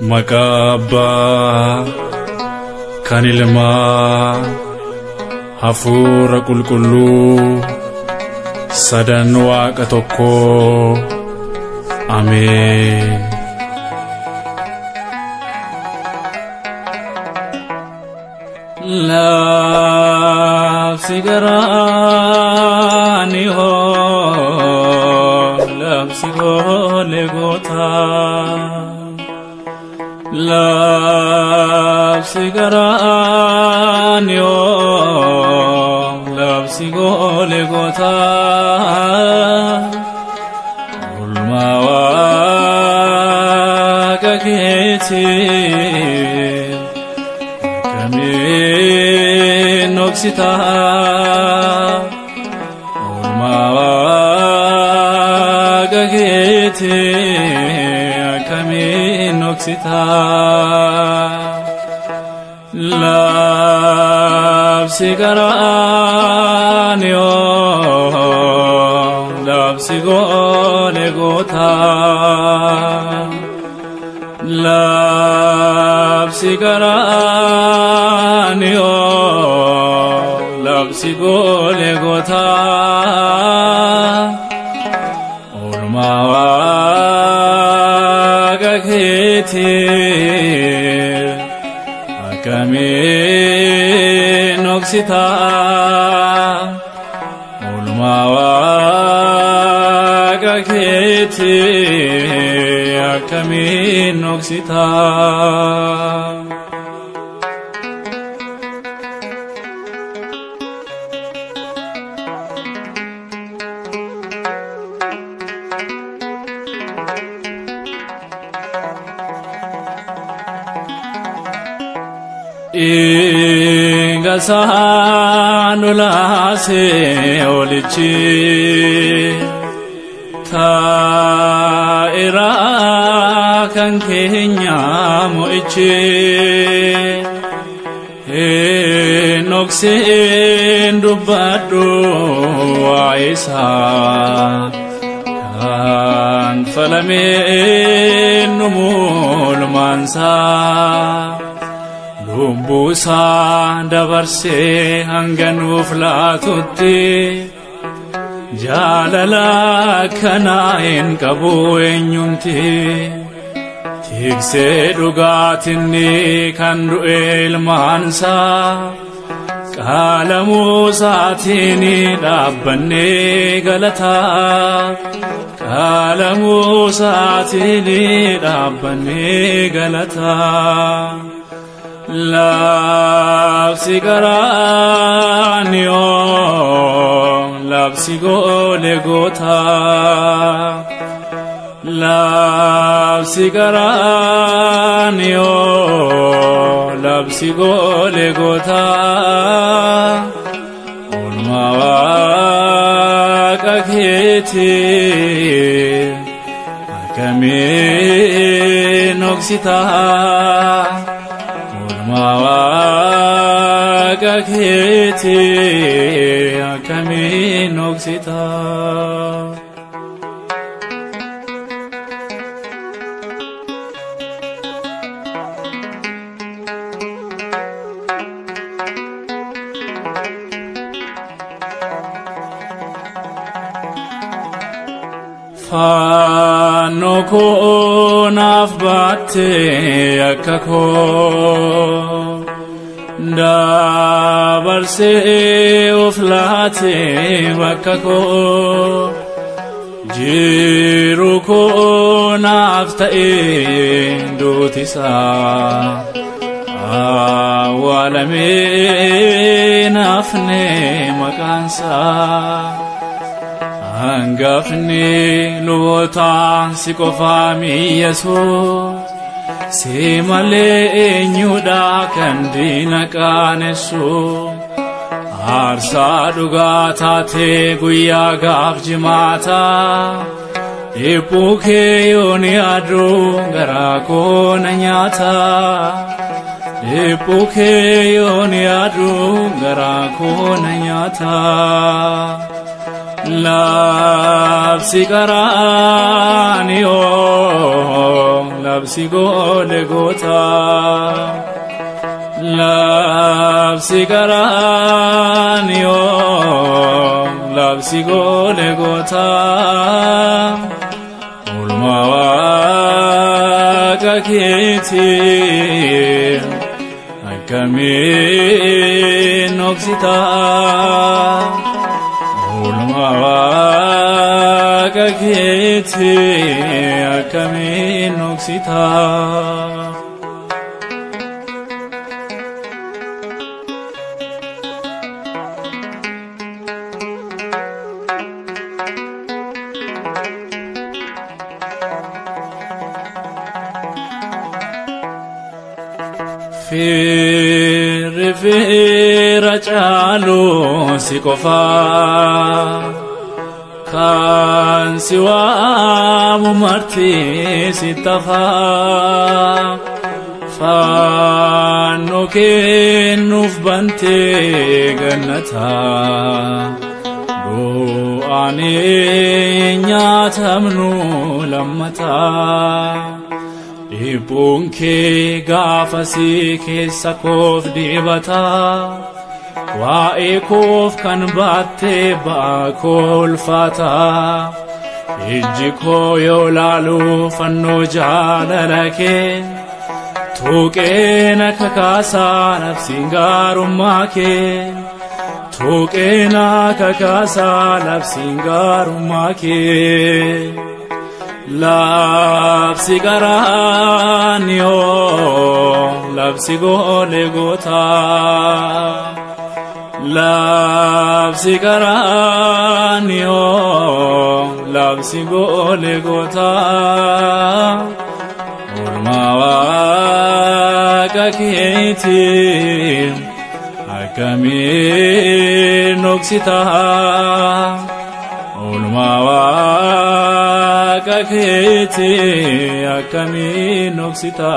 Makaba kanilma hafura kulkulu sadan waqa tokko amen. Labsi garani ho labsi gole gota labsi garani ho labsi gole gota ulmawa kaketi Noxita Ulmawa gagete Kami noxita Labsi garanio Labsi gole gota Labsi garanio Labsi gole gota Ulmawa gagete Akame noxita Ulmawa gagete Akame noxita Ingasano se olichi ta era kan kenya moichi noxen dubado waisa kan falame numul mansa Lumbusa dabarse hanganu flatutti Jalala kanain kabu enyumti Tikse dugatinni kandu ilmansa Kalamu saatini dabbanne galata Kalamu saatini dabbanne galata Labsi garanio Labsi gole gota Labsi garanio Labsi gole gota Ulmawa kaketi Akame noxita Ulmawa gagete Akame noxita Fano ko nafbate akako Dabarse uflate wakako Jiru ko naftae dutisa Awalame nafne makansa Angafni lutan sikofami Yesus Simale enyuda kandina kanesu Arsa dugatate guya gafjimata Ipuke yoni adru garako nanyata Ipuke yoni adru garako nanyata Labsi garanio labsi Golgota labsi Qaranio labsi Golgota ulma Waaqa keetii akkamiin noksita ulma Waaqa keetii akkamiin noksita Fira caalu si qofa kan si waamu marti si tafa fanno kennuuf bante gannata du'aani nyaatamnu lammata Dhibbuunke gaafasi keessa koof dibata waa'ee koof kan baatte ba'a koo ulfaata ijji koo yoo laalu fannoo jaalala kee tuuqeen akka kaasaa labsiin gaarummaa kee tuuqeen akka kaasaa labsiin gaarummaa kee labsi Qaranio labsi Golgota labsi Qaranio labsi Golgota ulma Waaqa keetii akkamiin noksita ulma Waaqa keetii akkamiin noksita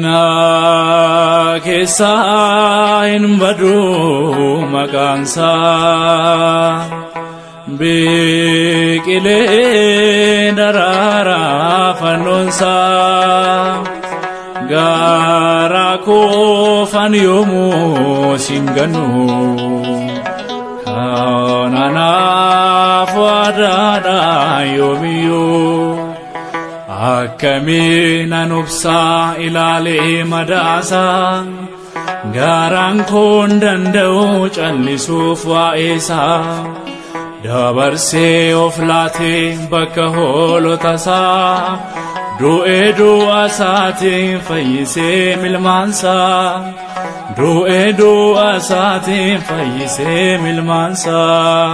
na keessa hin badu maqaansa biqilee daraara fannoonsa gaara koofan yoomuu singanu kananaaf waadaadha yoomiyyuu akkamiin anubsaa ilaalee madaasa gaaraan koon danda'u callisuuf waa'eesaa dabarsee of laatee bakka hoolotasaa du'ee du'a isaatiin fayyisee milmaansaa du'ee du'a isaatiin fayyisee milmaansaa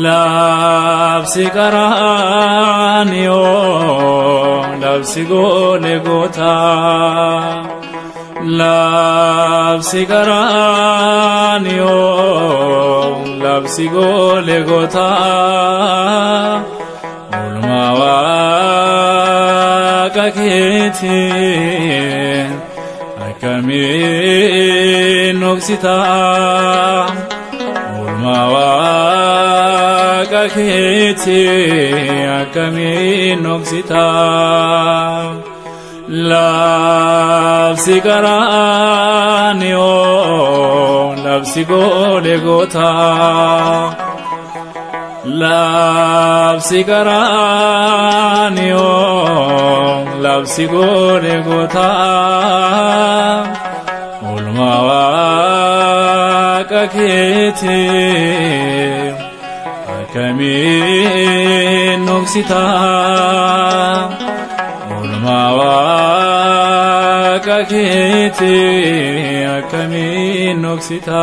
labsi Qaranio labsi Golgota labsi Qaranio labsi Golgota ulma Waaqa keetii akkamiin noksita ulma Waaqa keetii akkamiin noksita labsi Qaranio labsi Golgota labsi Qaranio labsi Golgota ulma Waaqa keetii akkamiin noksita ulma Waaqa keetii akkamiin noksita